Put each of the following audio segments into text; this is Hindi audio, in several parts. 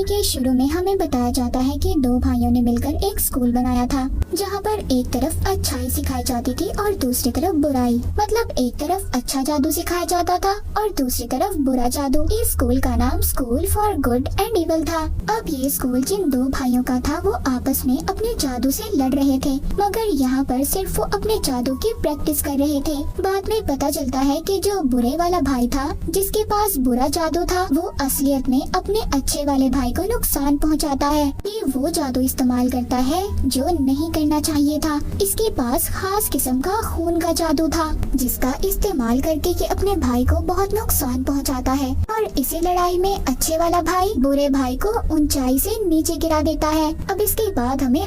के शुरू में हमें बताया जाता है कि दो भाइयों ने मिलकर एक स्कूल बनाया था, जहाँ पर एक तरफ अच्छाई सिखाई जाती थी और दूसरी तरफ बुराई। मतलब एक तरफ अच्छा जादू सिखाया जाता था और दूसरी तरफ बुरा जादू। इस स्कूल का नाम school for good and evil था। अब ये स्कूल जिन दो भाइयों का था वो आपस में अपने जादू से लड़ रहे थे, मगर यहाँ पर सिर्फ वो अपने जादू की प्रैक्टिस कर रहे थे। बाद में पता चलता है कि जो बुरे वाला भाई था, जिसके पास बुरा जादू था, वो असलियत में अपने अच्छे वाले भाई को नुकसान पहुँचाता है। ये वो जादू इस्तेमाल करता है जो नहीं करना चाहिए था। इसके पास खास किस्म का खून का जादू था, जिसका इस्तेमाल करके ये अपने भाई को बहुत नुकसान पहुंचाता है। और इसी लड़ाई में अच्छे वाला भाई बुरे भाई को ऊंचाई से नीचे गिरा देता है। अब इसके बाद हमें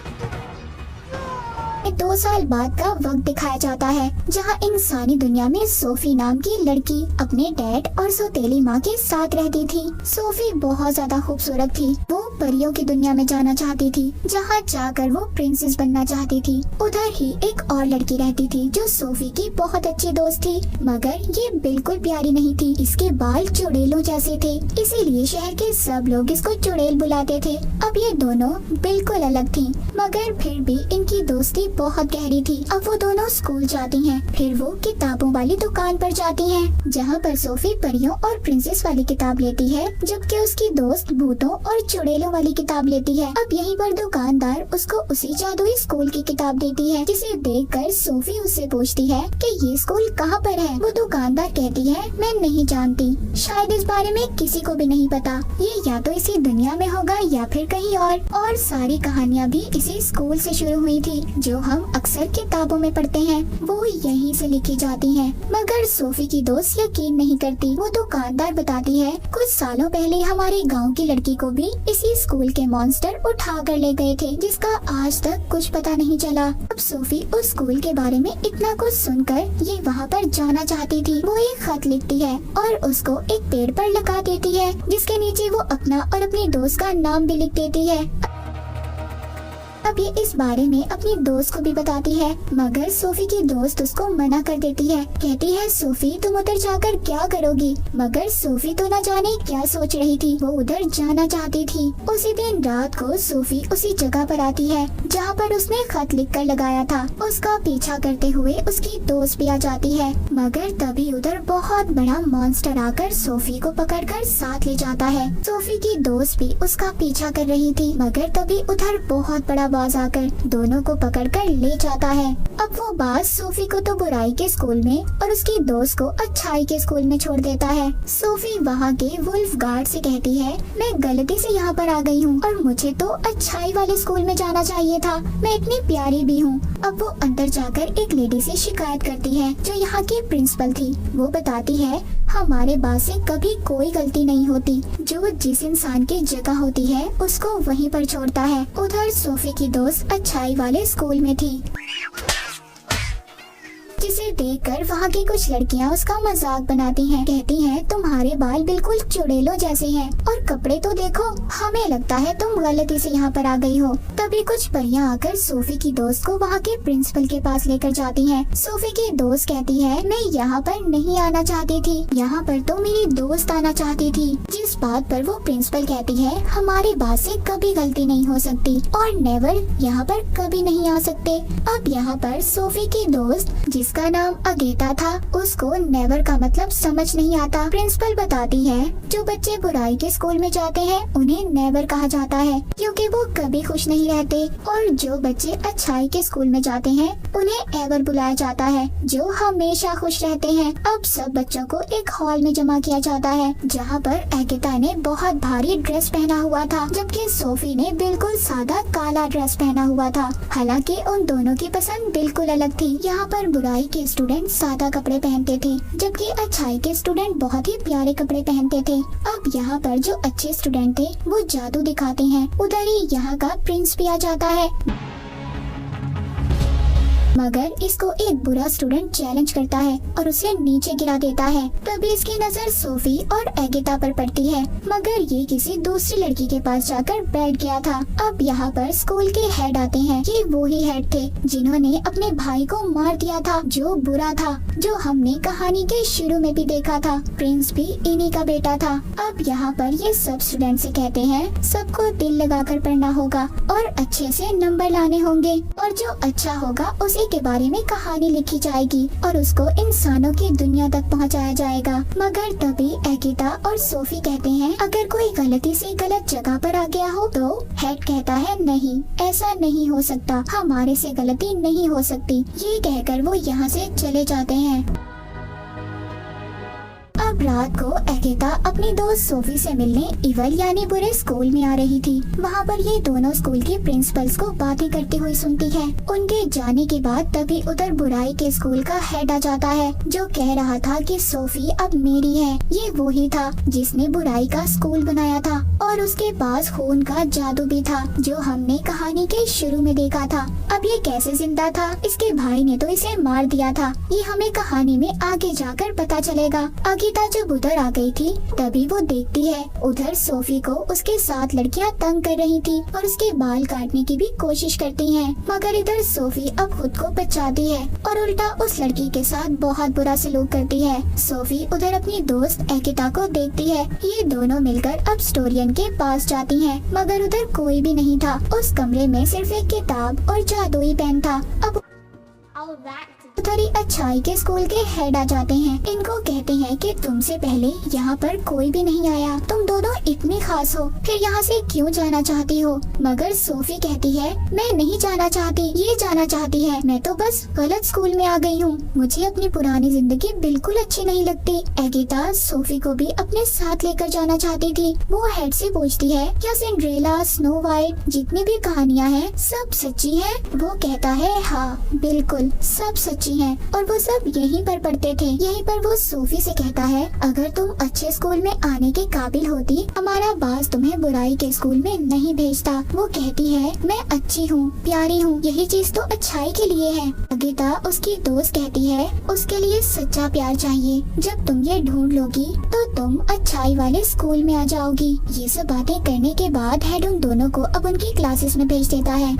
2 साल बाद का वक्त दिखाया जाता है, जहां इंसानी दुनिया में सोफी नाम की लड़की अपने डैड और सौतेली माँ के साथ रहती थी। सोफी बहुत ज्यादा खूबसूरत थी। वो परियों की दुनिया में जाना चाहती थी, जहां जाकर वो प्रिंसेस बनना चाहती थी। उधर ही एक और लड़की रहती थी जो सोफी की बहुत अच्छी दोस्त थी, मगर ये बिल्कुल प्यारी नहीं थी। इसके बाल चुड़ैलों जैसे थे, इसीलिए शहर के सब लोग इसको चुड़ैल बुलाते थे। अब ये दोनों बिल्कुल अलग थी, मगर फिर भी इनकी दोस्ती बहुत गहरी थी। अब वो दोनों स्कूल जाती हैं, फिर वो किताबों वाली दुकान पर जाती हैं, जहाँ पर सोफी परियों और प्रिंसेस वाली किताब लेती है, जबकि उसकी दोस्त भूतों और चुड़ैलों वाली किताब लेती है। अब यहीं पर दुकानदार उसको उसी जादुई स्कूल की किताब देती है, जिसे देखकर सोफी उससे पूछती है कि ये स्कूल कहाँ पर है। वो दुकानदार कहती है, मैं नहीं जानती, शायद इस बारे में किसी को भी नहीं पता। ये या तो इसी दुनिया में होगा या फिर कहीं और सारी कहानियाँ भी इसी स्कूल से शुरू हुई थी, जो हम अक्सर किताबों में पढ़ते हैं, वो यहीं से लिखी जाती हैं। मगर सोफी की दोस्त यकीन नहीं करती। वो दुकानदार बताती है, कुछ सालों पहले हमारे गांव की लड़की को भी इसी स्कूल के मॉन्स्टर उठा कर ले गए थे, जिसका आज तक कुछ पता नहीं चला। अब सोफी उस स्कूल के बारे में इतना कुछ सुनकर ये वहाँ पर जाना चाहती थी। वो एक खत लिखती है और उसको एक पेड़ पर लगा देती है, जिसके नीचे वो अपना और अपनी दोस्त का नाम भी लिख देती है। अब ये इस बारे में अपनी दोस्त को भी बताती है, मगर सोफी की दोस्त उसको मना कर देती है। कहती है, सोफी तुम उधर जाकर क्या करोगी? मगर सोफी तो न जाने क्या सोच रही थी, वो उधर जाना चाहती थी। उसी दिन रात को सोफी उसी जगह पर आती है जहाँ पर उसने खत लिखकर लगाया था। उसका पीछा करते हुए उसकी दोस्त भी आ जाती है, मगर तभी उधर बहुत बड़ा मॉन्स्टर आकर सोफी को पकड़कर साथ ले जाता है। सोफी की दोस्त भी उसका पीछा कर रही थी, मगर तभी उधर बहुत बड़ा बाज आकर दोनों को पकड़कर ले जाता है। अब वो बाज सोफी को तो बुराई के स्कूल में और उसकी दोस्त को अच्छाई के स्कूल में छोड़ देता है। सोफी वहाँ के वुल्फ गार्ड से कहती है, मैं गलती से यहाँ पर आ गई हूँ और मुझे तो अच्छाई वाले स्कूल में जाना चाहिए था, मैं इतनी प्यारी भी हूँ। अब वो अंदर जाकर एक लेडी से शिकायत करती है, जो यहाँ की प्रिंसिपल थी। वो बताती है, हमारे बाज से कभी कोई गलती नहीं होती, जो जिस इंसान की जगह होती है उसको वहीं पर छोड़ता है। उधर सोफी की दोस्त अच्छाई वाले स्कूल में थी, जिसे देखकर वहाँ की कुछ लड़कियाँ उसका मजाक बनाती हैं। कहती हैं, तुम्हारे बाल बिल्कुल चुड़ैलों जैसे हैं और कपड़े तो देखो, हमें लगता है तुम गलती से यहाँ पर आ गई हो। तभी कुछ परियां आकर सोफी की दोस्त को वहाँ के प्रिंसिपल के पास लेकर जाती हैं। सोफी की दोस्त कहती है, मैं यहाँ पर नहीं आना चाहती थी, यहाँ पर तो मेरी दोस्त आना चाहती थी। जिस बात पर वो प्रिंसिपल कहती है, हमारे बात से कभी गलती नहीं हो सकती और नेवर यहाँ पर कभी नहीं आ सकते। अब यहाँ पर सोफी की दोस्त, जिसका नाम अगेता था, उसको नेवर का मतलब समझ नहीं आता। प्रिंसिपल बताती है, जो बच्चे बुराई के स्कूल में जाते हैं उन्हें नेवर कहा जाता है, क्योंकि वो कभी खुश नहीं रहते, और जो बच्चे अच्छाई के स्कूल में जाते हैं उन्हें एवर बुलाया जाता है, जो हमेशा खुश रहते हैं। अब सब बच्चों को एक हॉल में जमा किया जाता है, जहाँ पर अगेता ने बहुत भारी ड्रेस पहना हुआ था, जबकि सोफी ने बिल्कुल सादा काला ड्रेस पहना हुआ था। हालांकि उन दोनों की पसंद बिल्कुल अलग थी। यहाँ पर बुराई के स्टूडेंट सादा कपड़े पहनते थे, जबकि अच्छाई के स्टूडेंट बहुत ही प्यारे कपड़े पहनते थे। अब यहाँ पर जो अच्छे स्टूडेंट थे वो जादू दिखाते हैं। उधर ही यहाँ का प्रिंस भी आ जाता है, मगर इसको एक बुरा स्टूडेंट चैलेंज करता है और उसे नीचे गिरा देता है। तभी इसकी नजर सोफी और एगिता पर पड़ती है, मगर ये किसी दूसरी लड़की के पास जाकर बैठ गया था। अब यहाँ पर स्कूल के हेड आते हैं। ये वो ही हेड थे जिन्होंने अपने भाई को मार दिया था, जो बुरा था, जो हमने कहानी के शुरू में भी देखा था। प्रिंस भी इन्हीं का बेटा था। अब यहाँ पर ये सब स्टूडेंट से कहते हैं सबको दिल लगाकर पढ़ना होगा और अच्छे से नंबर लाने होंगे, और जो अच्छा होगा उसी के बारे में कहानी लिखी जाएगी और उसको इंसानों की दुनिया तक पहुँचाया जाएगा। मगर तभी एगिता और सोफी कहते हैं अगर कोई गलती से गलत जगह पर आ गया हो तो हेड कहता है नहीं, ऐसा नहीं हो सकता, हमारे से गलती नहीं हो सकती। ये कहकर वो यहाँ से चले जाते हैं। अब रात को एगिता अपनी दोस्त सोफी से मिलने इवल यानी बुरे स्कूल में आ रही थी। वहाँ पर ये दोनों स्कूल के प्रिंसिपल्स को बातें करते हुए सुनती है। उनके जाने के बाद तभी उधर बुराई के स्कूल का हेड आ जाता है, जो कह रहा था कि सोफी अब मेरी है। ये वो ही था जिसने बुराई का स्कूल बनाया था और उसके पास खून का जादू भी था, जो हमने कहानी के शुरू में देखा था। अब ये कैसे जिंदा था? इसके भाई ने तो इसे मार दिया था। ये हमें कहानी में आगे जाकर पता चलेगा। अगिता जब उधर आ गई थी तभी वो देखती है उधर सोफी को उसके साथ लड़कियां तंग कर रही थी और उसके बाल काटने की भी कोशिश करती हैं। मगर इधर सोफी अब खुद को बचाती है और उल्टा उस लड़की के साथ बहुत बुरा सलूक करती है। सोफी उधर अपनी दोस्त एगिता को देखती है। ये दोनों मिलकर अब स्टोरियन के पास जाती हैं, मगर उधर कोई भी नहीं था। उस कमरे में सिर्फ एक किताब और जादुई पेन था। अब उधर ही अच्छाई के स्कूल के हेड आ जाते हैं। इनको कहते हैं कि तुमसे पहले यहाँ पर कोई भी नहीं आया, तुम दोनों इतनी खास हो, फिर यहाँ से क्यों जाना चाहती हो? मगर सोफी कहती है मैं नहीं जाना चाहती, ये जाना चाहती है। मैं तो बस गलत स्कूल में आ गई हूँ, मुझे अपनी पुरानी जिंदगी बिल्कुल अच्छी नहीं लगती। एगिता सोफी को भी अपने साथ लेकर जाना चाहती थी। वो हेड से पूछती है क्या सिंड्रेला, स्नो वाइट, जितनी भी कहानियाँ हैं सब सच्ची हैं? वो कहता है हाँ बिल्कुल सब सच्ची हैं और वो सब यहीं पर पढ़ते थे। यहीं पर वो सोफी से कहता है अगर तुम अच्छे स्कूल में आने के काबिल होती, हमारा बास तुम्हें बुराई के स्कूल में नहीं भेजता। वो कहती है मैं अच्छी हूँ, प्यारी हूँ, यही चीज तो अच्छाई के लिए है। अगिता उसकी दोस्त कहती है उसके लिए सच्चा प्यार चाहिए। जब तुम ये ढूंढ लोगी तो तुम अच्छाई वाले स्कूल में आ जाओगी। ये सब बातें करने के बाद हेड उन दोनों को अब उनकी क्लासेस में भेज देता है।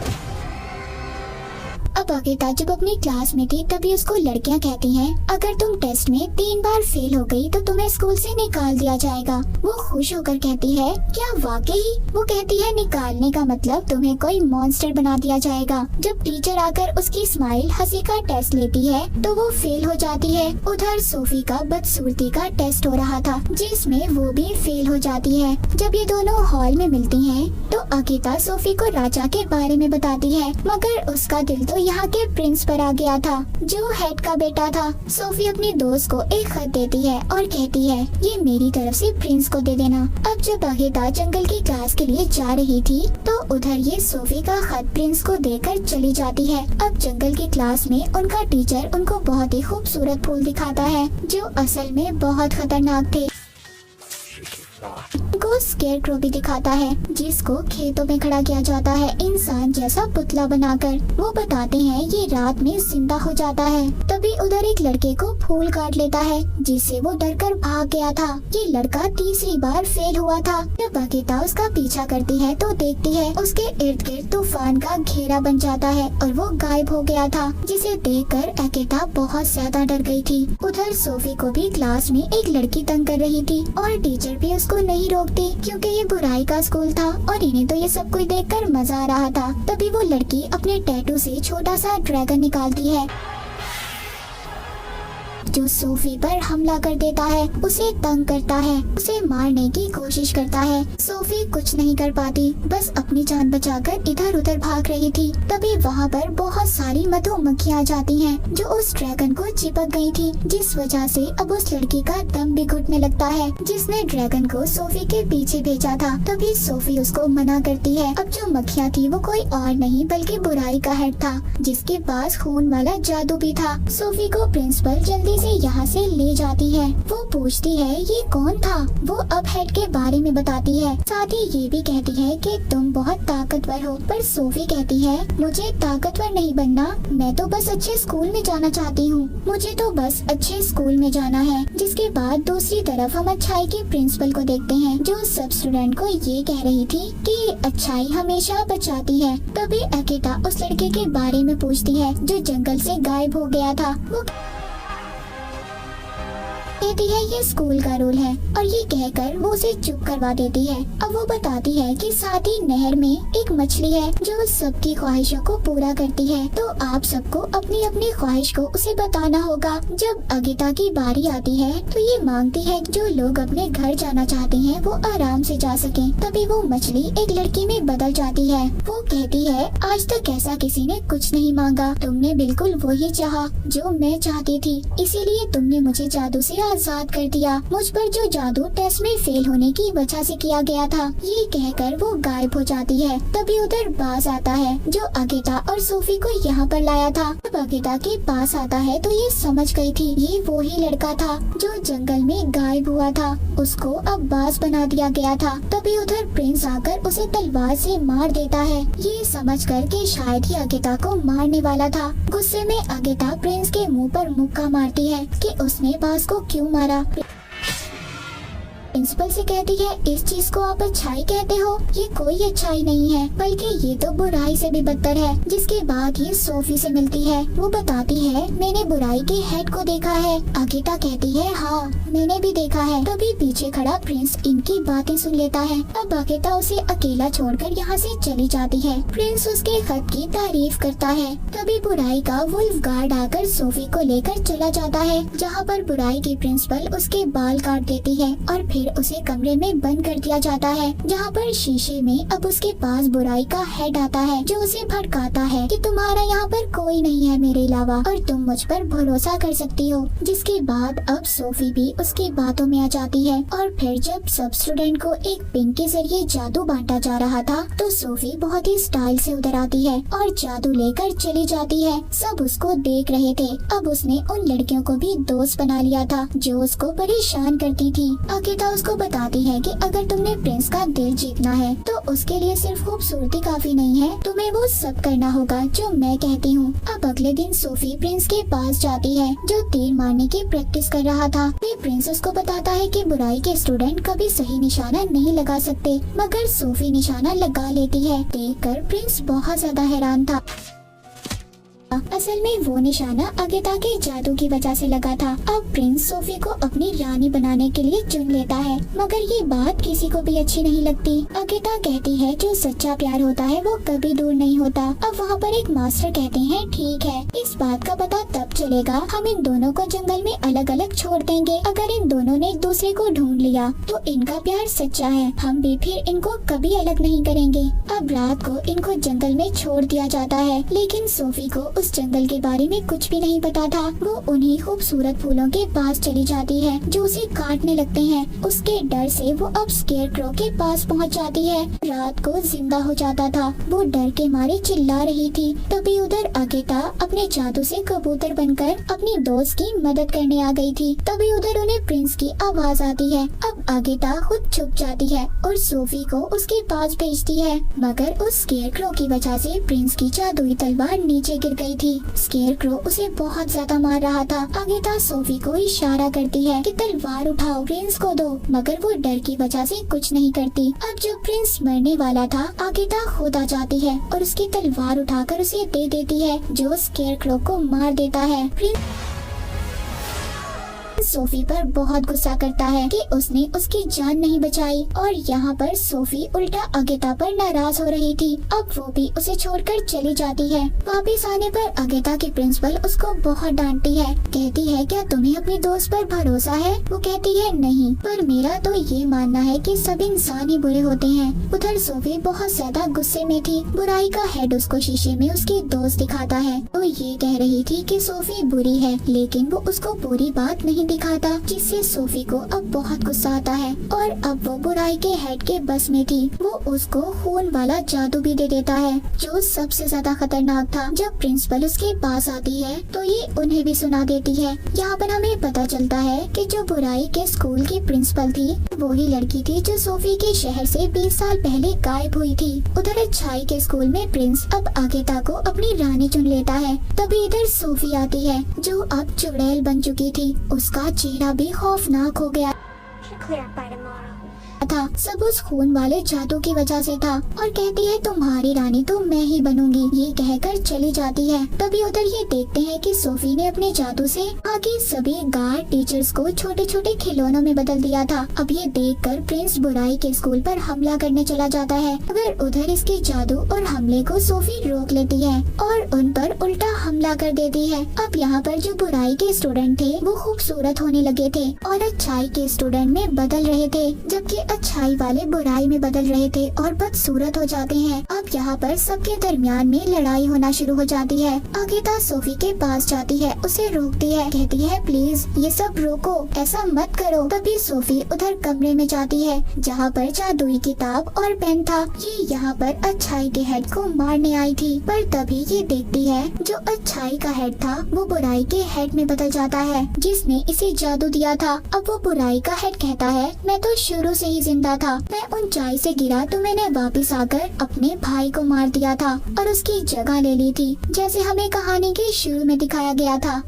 अब अगिता जब अपनी क्लास में थी तभी उसको लड़कियां कहती हैं अगर तुम टेस्ट में 3 बार फेल हो गई तो तुम्हें स्कूल से निकाल दिया जाएगा। वो खुश होकर कहती है क्या वाकई? वो कहती है निकालने का मतलब तुम्हें कोई मॉन्स्टर बना दिया जाएगा। जब टीचर आकर उसकी स्माइल हंसी का टेस्ट लेती है तो वो फेल हो जाती है। उधर सोफी का बदसूरती का टेस्ट हो रहा था जिसमें वो भी फेल हो जाती है। जब ये दोनों हॉल में मिलती हैं तो अगिता सोफी को राजा के बारे में बताती है, मगर उसका दिल तो यहाँ के प्रिंस पर आ गया था जो हेड का बेटा था। सोफी अपनी दोस्त को एक खत देती है और कहती है ये मेरी तरफ से प्रिंस को दे देना। अब जब अगिता जंगल की क्लास के लिए जा रही थी तो उधर ये सोफी का खत प्रिंस को देकर चली जाती है। अब जंगल की क्लास में उनका टीचर उनको बहुत ही खूबसूरत फूल दिखाता है जो असल में बहुत खतरनाक थे। को स्केरक्रो भी दिखाता है जिसको खेतों में खड़ा किया जाता है इंसान जैसा पुतला बनाकर। वो बताते हैं ये रात में जिंदा हो जाता है। तभी उधर एक लड़के को फूल काट लेता है जिससे वो डरकर भाग गया था। ये लड़का तीसरी बार फेल हुआ था। जब अगिता उसका पीछा करती है तो देखती है उसके इर्द गिर्द तूफान का घेरा बन जाता है और वो गायब हो गया था, जिसे देखकर अगिता बहुत ज्यादा डर गई थी। उधर सोफी को भी क्लास में एक लड़की तंग कर रही थी और टीचर भी उसको नहीं रोकती क्योंकि ये बुराई का स्कूल था और इन्हें तो ये सब कुछ देखकर मजा आ रहा था। तभी वो लड़की अपने टैटू से छोटा सा ड्रैगन निकालती है जो सोफी पर हमला कर देता है, उसे तंग करता है, उसे मारने की कोशिश करता है। सोफी कुछ नहीं कर पाती, बस अपनी जान बचाकर इधर उधर भाग रही थी। तभी वहाँ पर बहुत सारी मधुमक्खियाँ आ जाती हैं जो उस ड्रैगन को चिपक गई थी, जिस वजह से अब उस लड़की का दम भी घुटने लगता है जिसने ड्रैगन को सोफी के पीछे भेजा था। तभी सोफी उसको मना करती है। अब जो मक्खियाँ थी वो कोई और नहीं बल्कि बुराई का हेड था जिसके पास खून वाला जादू भी था। सोफी को प्रिंसिपल जल्दी उसे यहाँ से ले जाती है। वो पूछती है ये कौन था। वो अब हेड के बारे में बताती है, साथ ही ये भी कहती है कि तुम बहुत ताकतवर हो। पर सोफी कहती है मुझे ताकतवर नहीं बनना, मैं तो बस अच्छे स्कूल में जाना चाहती हूँ, मुझे तो बस अच्छे स्कूल में जाना है। जिसके बाद दूसरी तरफ हम अच्छाई के प्रिंसिपल को देखते हैं, जो सब स्टूडेंट को ये कह रही थी कि अच्छाई हमेशा बचाती है। तभी अकेता उस लड़के के बारे में पूछती है जो जंगल से गायब हो गया था। वो कहती है ये स्कूल का रूल है और ये कहकर वो उसे चुप करवा देती है। अब वो बताती है कि साथ ही नहर में एक मछली है जो सबकी ख्वाहिशों को पूरा करती है, तो आप सबको अपनी अपनी ख्वाहिश को उसे बताना होगा। जब अगिता की बारी आती है तो ये मांगती है जो लोग अपने घर जाना चाहते हैं वो आराम से जा सकें। तभी वो मछली एक लड़की में बदल जाती है। वो कहती है आज तक ऐसा किसी ने कुछ नहीं मांगा, तुमने बिल्कुल वही चाहा जो मैं चाहती थी, इसीलिए तुमने मुझे जादू से आजाद कर दिया। मुझ पर जो जादू टेस्ट में फेल होने की वजह से किया गया था। ये कहकर वो गायब हो जाती है। तभी उधर बाज आता है जो अगिता और सोफी को यहाँ पर लाया था। जब अगिता के पास आता है तो ये समझ गई थी ये वो ही लड़का था जो जंगल में गायब हुआ था, उसको अब बाज बना दिया गया था। तभी उधर प्रिंस आकर उसे तलवार से मार देता है, ये समझकर कि शायद ही अगिता को मारने वाला था। गुस्से में अगिता प्रिंस के मुंह पर मुक्का मारती है कि उसने बाज को क्यों मारा। प्रिंसिपल से कहती है इस चीज को आप अच्छाई कहते हो, ये कोई अच्छाई नहीं है बल्कि ये तो बुराई से भी बदतर है। जिसके बाद ये सोफी से मिलती है। वो बताती है मैंने बुराई के हेड को देखा है। अगिता कहती है हाँ मैंने भी देखा है। तभी पीछे खड़ा प्रिंस इनकी बातें सुन लेता है। अब अगिता उसे अकेला छोड़कर यहाँ से चली जाती है। प्रिंस उसके खत की तारीफ करता है। तभी बुराई का वुल्फ गार्ड आकर सोफी को लेकर चला जाता है, जहाँ पर बुराई की प्रिंसिपल उसके बाल काट देती है और फिर उसे कमरे में बंद कर दिया जाता है, जहाँ पर शीशे में अब उसके पास बुराई का हेड आता है जो उसे भड़काता है कि तुम्हारा यहाँ पर कोई नहीं है मेरे अलावा और तुम मुझ पर भरोसा कर सकती हो। जिसके बाद अब सोफी भी उसकी बातों में आ जाती है और फिर जब सब स्टूडेंट को एक पिन के जरिए जादू बांटा जा रहा था तो सोफी बहुत ही स्टाइल से उधर आती है और जादू लेकर चली जाती है। सब उसको देख रहे थे। अब उसने उन लड़कियों को भी दोस्त बना लिया था जो उसको परेशान करती थी। अगिता उसको बताती है कि अगर तुमने प्रिंस का दिल जीतना है तो उसके लिए सिर्फ खूबसूरती काफी नहीं है, तुम्हें वो सब करना होगा जो मैं कहती हूँ। अब अगले दिन सोफी प्रिंस के पास जाती है जो तीर मारने की प्रैक्टिस कर रहा था। फिर प्रिंस उसको बताता है कि बुराई के स्टूडेंट कभी सही निशाना नहीं लगा सकते, मगर सोफी निशाना लगा लेती है। देखकर प्रिंस बहुत ज्यादा हैरान था। असल में वो निशाना अगिता के जादू की वजह से लगा था। अब प्रिंस सोफी को अपनी रानी बनाने के लिए चुन लेता है, मगर ये बात किसी को भी अच्छी नहीं लगती। अगिता कहती है जो सच्चा प्यार होता है वो कभी दूर नहीं होता। अब वहाँ पर एक मास्टर कहते हैं ठीक है, इस बात का पता तब चलेगा हम इन दोनों को जंगल में अलग अलग छोड़ देंगे। अगर इन दोनों ने एक दूसरे को ढूंढ लिया तो इनका प्यार सच्चा है, हम भी फिर इनको कभी अलग नहीं करेंगे। अब रात को इनको जंगल में छोड़ दिया जाता है, लेकिन सोफी को उस जंगल के बारे में कुछ भी नहीं पता था। वो उन्हीं खूबसूरत फूलों के पास चली जाती है जो उसे काटने लगते हैं। उसके डर से वो अब स्केरक्रो के पास पहुंच जाती है। रात को जिंदा हो जाता था, वो डर के मारे चिल्ला रही थी। तभी उधर अगिता अपने जादू से कबूतर बनकर अपनी दोस्त की मदद करने आ गई थी। तभी उधर उन्हें प्रिंस की आवाज आती है। अब अगिता खुद छुप जाती है और सोफी को उसके पास भेजती है, मगर उस स्केरक्रो की वजह से प्रिंस की जादुई तलवार नीचे गिर गई थी। स्केरक्रो उसे बहुत ज्यादा मार रहा था। अगिता सोफी को इशारा करती है कि तलवार उठाओ, प्रिंस को दो, मगर वो डर की वजह से कुछ नहीं करती। अब जब प्रिंस मरने वाला था, अगिता खुद आ जाती है और उसकी तलवार उठाकर उसे दे देती है जो स्केरक्रो को मार देता है। प्रिंस सोफी पर बहुत गुस्सा करता है कि उसने उसकी जान नहीं बचाई और यहाँ पर सोफी उल्टा अगिता पर नाराज हो रही थी। अब वो भी उसे छोड़कर चली जाती है। वापस आने पर अगिता की प्रिंसिपल उसको बहुत डांटती है। कहती है क्या तुम्हें अपनी दोस्त पर भरोसा है? वो कहती है नहीं, पर मेरा तो ये मानना है कि सब इंसान ही बुरे होते हैं। उधर सोफी बहुत ज्यादा गुस्से में थी। बुराई का हेड उसको शीशे में उसकी दोस्त दिखाता है। वो ये कह रही थी कि सोफी बुरी है, लेकिन वो उसको पूरी बात नहीं दिखा दिखाता, जिससे सोफी को अब बहुत गुस्सा आता है और अब वो बुराई के हेड के बस में थी। वो उसको खून वाला जादू भी दे देता है, जो सबसे ज्यादा खतरनाक था। जब प्रिंसिपल उसके पास आती है तो ये उन्हें भी सुना देती है। यहाँ पर हमें पता चलता है कि जो बुराई के स्कूल की प्रिंसिपल थी वही लड़की थी जो सोफी के शहर से 20 साल पहले गायब हुई थी। उधर अच्छाई के स्कूल में प्रिंस अब आगेता को अपनी रानी चुन लेता है। तभी इधर सोफी आती है जो अब चुड़ैल बन चुकी थी। उसका चेहरा भी खौफनाक हो गया था। सब उस खून वाले जादू की वजह से था और कहती है तुम्हारी रानी तो मैं ही बनूंगी। ये कहकर चली जाती है। तभी उधर ये देखते हैं कि सोफी ने अपने जादू से आगे सभी गार्ड टीचर्स को छोटे छोटे खिलौनों में बदल दिया था। अब ये देखकर प्रिंस बुराई के स्कूल पर हमला करने चला जाता है, मगर उधर इसके जादू और हमले को सोफी रोक लेती है और उन पर उल्टा हमला कर देती है। अब यहाँ पर जो बुराई के स्टूडेंट थे वो खूबसूरत होने लगे थे और अच्छाई के स्टूडेंट में बदल रहे थे, जबकि अच्छाई वाले बुराई में बदल रहे थे और बदसूरत हो जाते हैं। अब यहाँ पर सबके दरमियान में लड़ाई होना शुरू हो जाती है। आगेता सोफी के पास जाती है, उसे रोकती है, कहती है प्लीज ये सब रोको, ऐसा मत करो। तभी सोफी उधर कमरे में जाती है जहाँ पर जादुई किताब और पेन था। ये यहाँ पर अच्छाई के हेड को मारने आई थी, पर तभी ये देखती है जो अच्छाई का हेड था वो बुराई के हेड में बदल जाता है, जिसने इसे जादू दिया था। अब वो बुराई का हेड कहता है मैं तो शुरू से ही जिंदा था, मैं ऊंचाई से गिरा तो मैंने वापस आकर अपने भाई को मार दिया था और उसकी जगह ले ली थी, जैसे हमें कहानी के शुरू में दिखाया गया था।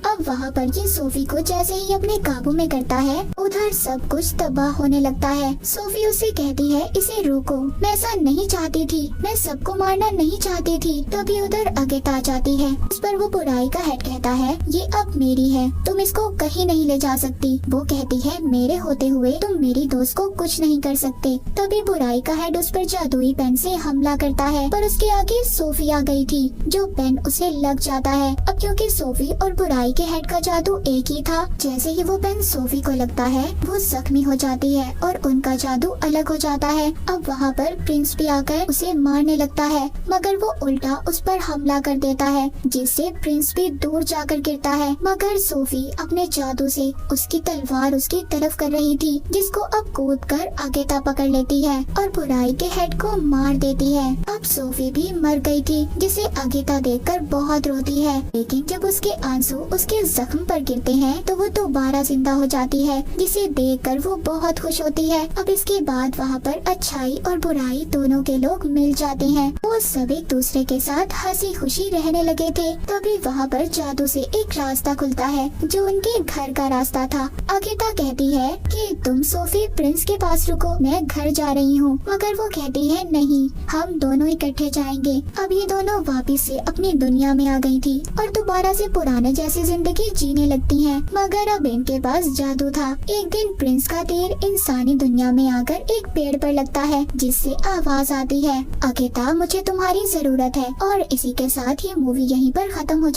अब वहाँ पर ये सोफी को जैसे ही अपने काबू में करता है उधर सब कुछ तबाह होने लगता है। सोफी उससे कहती है इसे रोको, मैं ऐसा नहीं चाहती थी, मैं सबको मारना नहीं चाहती थी। तभी उधर आगेता आ जाती है। इस पर वो बुराई का हेड कहता है ये अब मेरी है, तुम इसको कहीं नहीं ले जा सकती। वो कहती है मेरे होते हुए तुम मेरी दोस्त को कुछ नहीं कर सकते। तभी बुराई का हेड उस पर जादुई पेन से हमला करता है, पर उसके आगे सोफी आ गई थी, जो पेन उसे लग जाता है। अब क्योंकि सोफी और बुराई के हेड का जादू एक ही था, जैसे ही वो पेन सोफी को लगता है वो जख्मी हो जाती है और उनका जादू अलग हो जाता है। अब वहाँ पर प्रिंस भी आकर उसे मारने लगता है, मगर वो उल्टा उस पर हमला कर देता है, जिससे प्रिंस भी दूर जाकर गिरता है। मगर सोफी अपने जादू से उसकी तलवार उसकी तरफ कर रही थी, जिसको अब कूद कर आगेता पकड़ लेती है और बुराई के हेड को मार देती है। अब सोफी भी मर गई थी, जिसे आगेता देखकर बहुत रोती है, लेकिन जब उसके आंसू उसके जख्म पर गिरते हैं तो वो दोबारा जिंदा हो जाती है, जिसे देखकर वो बहुत खुश होती है। अब इसके बाद वहाँ पर अच्छाई और बुराई दोनों के लोग मिल जाते हैं। वो सब एक दूसरे के साथ हंसी खुशी रहने लगे थे। तभी वहाँ पर जादू से एक रास्ता खुलता है जो उनके घर का रास्ता था। आगेता कहती है कि तुम सोफी प्रिंस के पास रुको, मैं घर जा रही हूँ, मगर वो कहती है नहीं, हम दोनों इकट्ठे जाएंगे। अब ये दोनों वापिस से अपनी दुनिया में आ गई थी और दोबारा से पुराने जैसी जिंदगी जीने लगती हैं, मगर अब इनके पास जादू था। एक दिन प्रिंस का तीर इंसानी दुनिया में आकर एक पेड़ पर लगता है, जिससे आवाज आती है आगेता मुझे तुम्हारी जरूरत है। और इसी के साथ ये मूवी यहीं पर खत्म हो